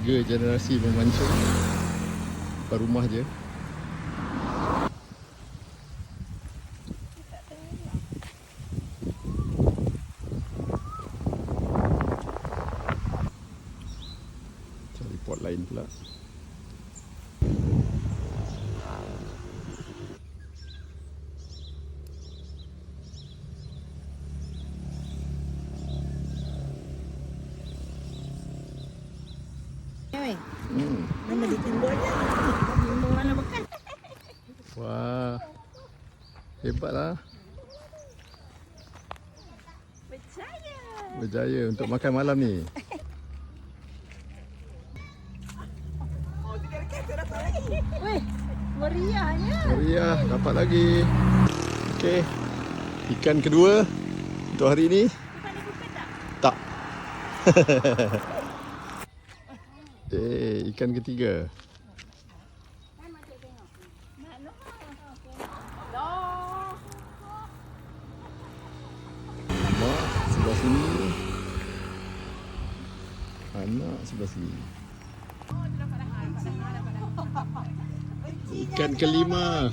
3 generasi memancing. Bukan rumah je. Cari pot lain pula. Nama dia timbulnya. Timbul makan. Wah. Hebatlah. Berjaya untuk makan malam ni. Weh, meriahnya. Meriah, dapat lagi. Okey. Ikan kedua untuk hari ni. Tak. Ikan ketiga. Mak sebelah sini. Anak sebelah sini. Ikan kelima.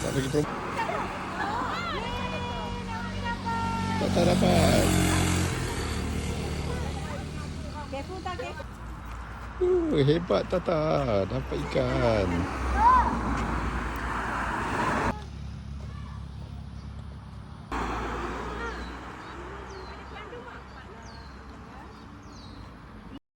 Tak lagi perempuan. Tak dapat. Hebat Tata, dapat ikan.